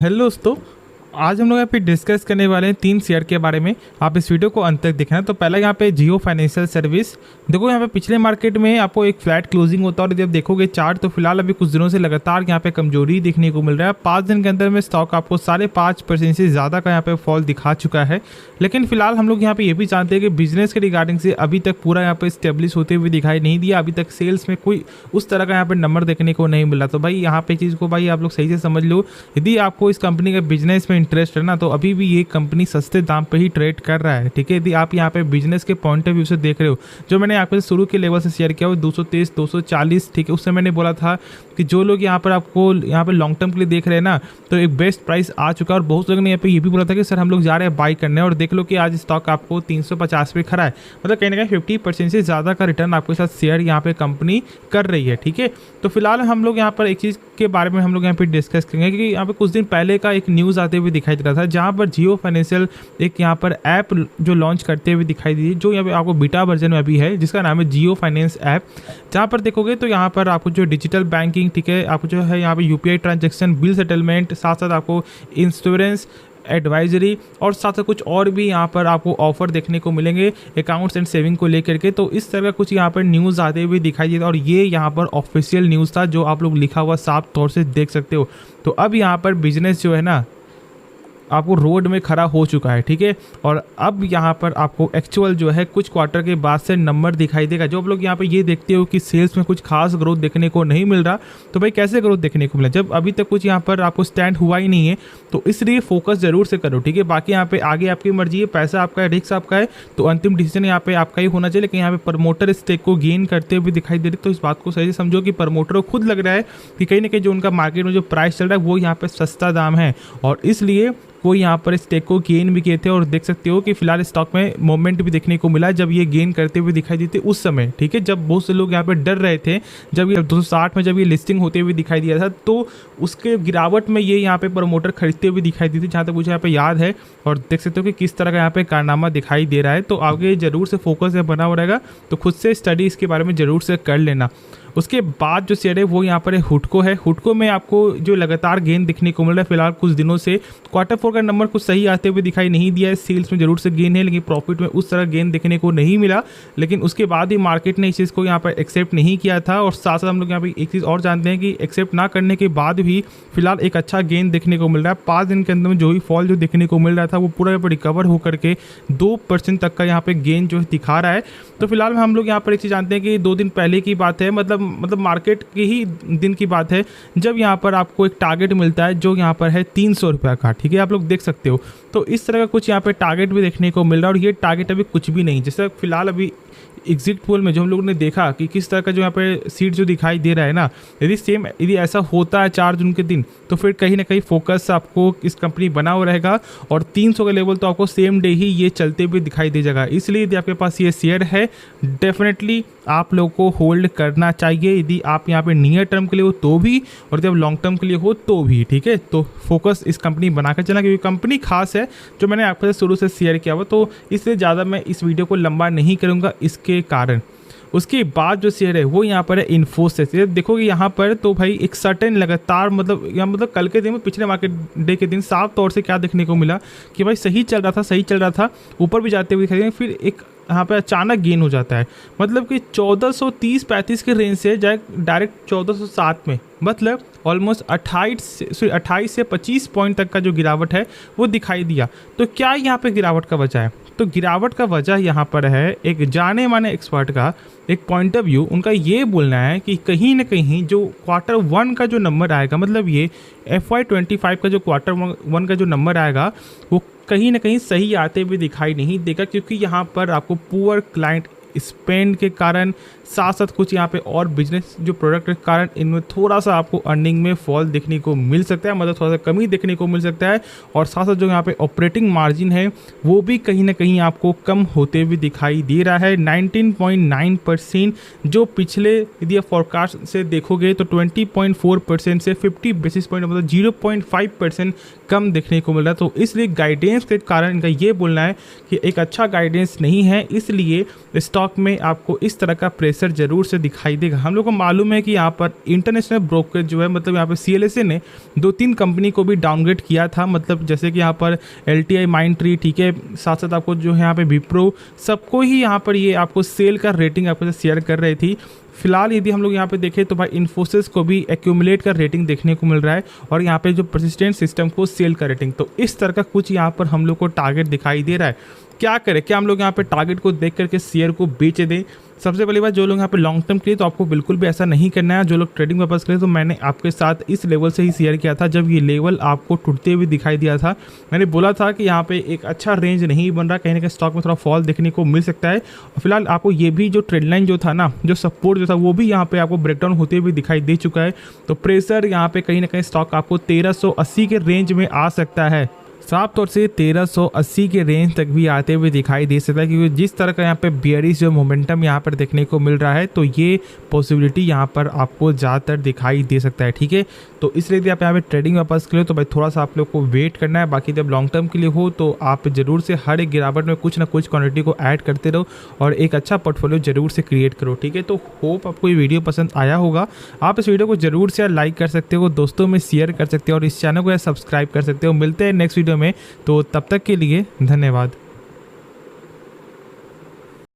Hello दोस्तों। आज हम लोग यहाँ पे डिस्कस करने वाले हैं 3 शेयर के बारे में। आप इस वीडियो को अंत तक देखना। तो पहला यहाँ पे जियो फाइनेंशियल सर्विस। देखो यहाँ पे पिछले मार्केट में आपको एक फ्लैट क्लोजिंग होता है और जब देखोगे चार्ट तो फिलहाल अभी कुछ दिनों से लगातार यहाँ पे कमजोरी देखने को मिल रहा है। 5 दिन के अंदर में स्टॉक आपको 5.5% से ज़्यादा का यहाँ पे फॉल दिखा चुका है। लेकिन फिलहाल हम लोग यहाँ पे ये भी जानते हैं कि बिजनेस के रिगार्डिंग से अभी तक पूरा यहाँ पे स्टेब्लिश होते हुए दिखाई नहीं दिया। अभी तक सेल्स में कोई उस तरह का यहाँ पे नंबर देखने को नहीं मिला। तो भाई यहाँ पे चीज़ को भाई आप लोग सही से समझ लो। यदि आपको इस कंपनी के बिजनेस में इंटरेस्ट है ना, तो अभी भी ये कंपनी सस्ते दाम पे ही ट्रेड कर रहा है। ठीक है, यदि आप यहाँ पे बिजनेस के पॉइंट ऑफ व्यू से देख रहे हो, जो मैंने आपको शुरू के लेवल से शेयर किया वो 223 240। ठीक है, उससे मैंने बोला था कि जो लोग यहाँ पर आपको यहाँ पे लॉन्ग टर्म के लिए देख रहे हैं ना, तो एक बेस्ट प्राइस आ चुका है। और बहुत लोगों ने यहाँ पे ये भी बोला था कि सर हम लोग जा रहे हैं बाई करने, और देख लो कि आज स्टॉक आपको 350 पे खड़ा है। मतलब कहीं ना कहीं 50% से ज़्यादा का रिटर्न आपके साथ शेयर यहाँ पे कंपनी कर रही है। ठीक है, तो फिलहाल हम लोग यहाँ पर एक चीज़ के बारे में हम लोग यहाँ पे डिस्कस करेंगे कि यहाँ पे कुछ दिन पहले का एक न्यूज़ आते हुए दिखाई दे रहा था, जहाँ पर जियो फाइनेंशियल एक यहाँ पर ऐप जो लॉन्च करते हुए दिखाई दी, जो यहाँ पे आपको बीटा वर्जन में अभी है, जिसका नाम है जियो फाइनेंस ऐप। जहाँ पर देखोगे तो यहाँ पर आपको जो डिजिटल बैंकिंग, ठीक है, आपको जो है यहाँ पे यूपीआई ट्रांजेक्शन, बिल सेटलमेंट, साथ साथ आपको इंश्योरेंस एडवाइजरी और साथ साथ कुछ और भी यहाँ पर आपको ऑफर देखने को मिलेंगे अकाउंट्स एंड सेविंग को लेकर के। तो इस तरह का कुछ यहाँ पर न्यूज़ आते हुए दिखाई देता है, और ये यहाँ पर ऑफिशियल न्यूज़ था जो आप लोग लिखा हुआ साफ तौर से देख सकते हो। तो अब यहाँ पर बिजनेस जो है ना आपको रोड में खड़ा हो चुका है। ठीक है, और अब यहाँ पर आपको एक्चुअल जो है कुछ क्वार्टर के बाद से नंबर दिखाई देगा। जो आप लोग यहाँ पे ये देखते हो कि सेल्स में कुछ खास ग्रोथ देखने को नहीं मिल रहा, तो भाई कैसे ग्रोथ देखने को मिला जब अभी तक कुछ यहाँ पर आपको स्टैंड हुआ ही नहीं है। तो इसलिए फोकस जरूर से करो। ठीक है, बाकी यहाँ पे आगे आपकी मर्जी है, पैसा आपका है, रिस्क आपका है, तो अंतिम डिसीजन यहाँ पे आपका ही होना चाहिए। लेकिन यहाँ पे प्रमोटर स्टेक को गेन करते हुए दिखाई दे रही, तो इस बात को सही से समझो कि प्रमोटर को खुद लग रहा है कि कहीं ना कहीं जो उनका मार्केट में जो प्राइस चल रहा है वो यहाँ पे सस्ता दाम है, और इसलिए वो यहाँ पर स्टेक को गेन भी किए थे। और देख सकते हो कि फिलहाल स्टॉक में मोमेंट भी देखने को मिला जब ये गेन करते हुए दिखाई देते उस समय। ठीक है, जब बहुत से लोग यहाँ पे डर रहे थे, जब ये 260 में जब ये लिस्टिंग होते हुए दिखाई दिया था, तो उसके गिरावट में ये यहाँ पे प्रमोटर खरीदते हुए दिखाई दी थी, जहाँ तक मुझे यहाँ पे याद है। और देख सकते हो कि किस तरह का यहाँ पे कारनामा दिखाई दे रहा है। तो आगे जरूर से फोकस बना हुआ रहेगा, तो खुद से स्टडी इसके बारे में जरूर से कर लेना। उसके बाद जो शेयर है वो यहाँ पर हुडको है। हुडको में आपको जो लगातार गेन दिखने को मिल रहा है फिलहाल कुछ दिनों से। Q4 का नंबर कुछ सही आते हुए दिखाई नहीं दिया है। सेल्स में जरूर से गेन है, लेकिन प्रॉफिट में उस तरह गेन देखने को नहीं मिला। लेकिन उसके बाद ही मार्केट ने इस चीज़ को यहाँ पर एक्सेप्ट नहीं किया था। और साथ साथ हम लोग यहाँ पर एक चीज़ और जानते हैं कि एक्सेप्ट ना करने के बाद भी फिलहाल एक अच्छा गेन देखने को मिल रहा है। 5 दिन के अंदर में जो ही फॉल जो देखने को मिल रहा था वो पूरा यहाँ पर रिकवर होकर के 2% तक का यहाँ पे गेन जो है दिखा रहा है। तो फिलहाल हम लोग यहाँ पर एक चीज़ जानते हैं कि 2 दिन पहले की बात है, मतलब मार्केट के ही दिन की बात है, जब यहाँ पर आपको एक टारगेट मिलता है जो यहाँ पर है 300 रुपये का। ठीक है, आप लोग देख सकते हो। तो इस तरह का कुछ यहाँ पे टारगेट भी देखने को मिल रहा है, और ये टारगेट अभी कुछ भी नहीं। जैसे फिलहाल अभी एग्जिट पोल में जो हम लोगों ने देखा कि किस तरह का जो यहाँ पे सीट जो दिखाई दे रहा है ना, यदि ऐसा होता है 4 जून के दिन, तो फिर कहीं ना कहीं फोकस आपको इस कंपनी बना हुआ रहेगा, और 300 का लेवल तो आपको सेम डे ही ये चलते हुए दिखाई दे जाएगा। इसलिए यदि आपके पास ये शेयर है, डेफिनेटली आप लोगों को होल्ड करना चाहिए। यदि आप यहाँ पे नियर टर्म के लिए हो तो भी, और जब लॉन्ग टर्म के लिए हो तो भी। ठीक है, तो फोकस इस कंपनी बनाकर चलना, क्योंकि कंपनी खास है जो मैंने आपके साथ शुरू से शेयर किया हुआ। तो इसलिए ज़्यादा मैं इस वीडियो को लंबा नहीं करूँगा इसके कारण। उसके बाद जो शेयर है वो यहाँ पर है इन्फोसिस। देखोगे यहाँ पर तो भाई एक सर्टेन लगातार मतलब कल के दिन में, पिछले मार्केट डे के दिन साफ तौर से क्या देखने को मिला कि भाई सही चल रहा था, ऊपर भी जाते हुए दिखाई दे, फिर एक यहाँ पे अचानक गेन हो जाता है। मतलब कि 1430-35 के रेंज से जाए डायरेक्ट 1407 में, मतलब ऑलमोस्ट 28 से 25 पॉइंट तक का जो गिरावट है वो दिखाई दिया। तो क्या यहाँ पे गिरावट का वजह है? तो गिरावट का वजह यहाँ पर है एक जाने माने एक्सपर्ट का एक पॉइंट ऑफ व्यू। उनका ये बोलना है कि कहीं ना कहीं जो Q1 का जो नंबर आएगा, मतलब ये FY25 का जो Q1 का जो नंबर आएगा, वो कहीं ना कहीं सही आते हुए दिखाई नहीं देगा, क्योंकि यहाँ पर आपको पुअर क्लाइंट स्पेंड के कारण, साथ साथ कुछ यहाँ पे और बिजनेस जो प्रोडक्ट के कारण इनमें थोड़ा सा आपको अर्निंग में फॉल देखने को मिल सकता है, मतलब थोड़ा सा कमी देखने को मिल सकता है। और साथ साथ जो यहाँ पे ऑपरेटिंग मार्जिन है वो भी कहीं ना कहीं आपको कम होते हुए दिखाई दे रहा है। 19.9%, जो पिछले यदि आप फॉरकास्ट से देखोगे तो 20.4% से 50 बेसिस पॉइंट, मतलब 0.5% कम देखने को मिल रहा है। तो इसलिए गाइडेंस के कारण इनका ये बोलना है कि एक अच्छा गाइडेंस नहीं है, इसलिए स्टॉक स्टॉक में आपको इस तरह का प्रेशर जरूर से दिखाई देगा। हम लोग को मालूम है कि यहाँ पर इंटरनेशनल ब्रोकर जो है, मतलब यहाँ पे CLSA ने 2-3 कंपनी को भी डाउनग्रेड किया था, मतलब जैसे कि यहाँ पर LTI, माइंडट्री, ठीक है, साथ साथ आपको जो है यहाँ पे विप्रो, सबको ही यहाँ पर ये आपको सेल का रेटिंग आपको शेयर कर रही थी। फिलहाल यदि हम लोग यहाँ पे देखें तो भाई इन्फोसिस को भी एक्यूमुलेट का रेटिंग देखने को मिल रहा है, और यहाँ पे जो परसिस्टेंट सिस्टम को सेल का रेटिंग, तो इस तरह का कुछ यहाँ पर हम लोग को टारगेट दिखाई दे रहा है। क्या करें, क्या हम लोग यहाँ पे टारगेट को देख करके शेयर को बेच दें? सबसे पहली बात, जो लोग यहाँ पे लॉन्ग टर्म के लिए, तो आपको बिल्कुल भी ऐसा नहीं करना है। जो लोग ट्रेडिंग पर्पस के लिए, तो मैंने आपके साथ इस लेवल से ही शेयर किया था। जब ये लेवल आपको टूटते हुए दिखाई दिया था, मैंने बोला था कि यहाँ पे एक अच्छा रेंज नहीं बन रहा, कहीं ना कहीं स्टॉक में थोड़ा फॉल देखने को मिल सकता है। और फिलहाल आपको ये भी जो ट्रेंड लाइन जो था ना, जो सपोर्ट जो था, वो भी यहाँ पे आपको ब्रेकडाउन होते हुए दिखाई दे चुका है। तो प्रेशर यहाँ पे कहीं ना कहीं स्टॉक आपको 1380 के रेंज में आ सकता है। साफ तौर से 1380 के रेंज तक भी आते हुए दिखाई दे सकता है, क्योंकि जिस तरह का यहाँ पे बियरिश जो मोमेंटम यहाँ पर देखने को मिल रहा है, तो ये पॉसिबिलिटी यहाँ पर आपको ज़्यादातर दिखाई दे सकता है। ठीक है, तो इसलिए यदि आप यहाँ पे ट्रेडिंग पर्पस के लिए, तो भाई थोड़ा सा आप लोग को वेट करना है। बाकी जब लॉन्ग टर्म के लिए हो, तो आप जरूर से हर एक गिरावट में कुछ ना कुछ क्वांटिटी को ऐड करते रहो और एक अच्छा पोर्टफोलियो जरूर से क्रिएट करो। ठीक है, तो होप आपको ये वीडियो पसंद आया होगा। आप इस वीडियो को जरूर से लाइक कर सकते हो, दोस्तों में शेयर कर सकते हो, और इस चैनल को सब्सक्राइब कर सकते हो। मिलते हैं नेक्स्ट वीडियो में, तो तब तक के लिए धन्यवाद।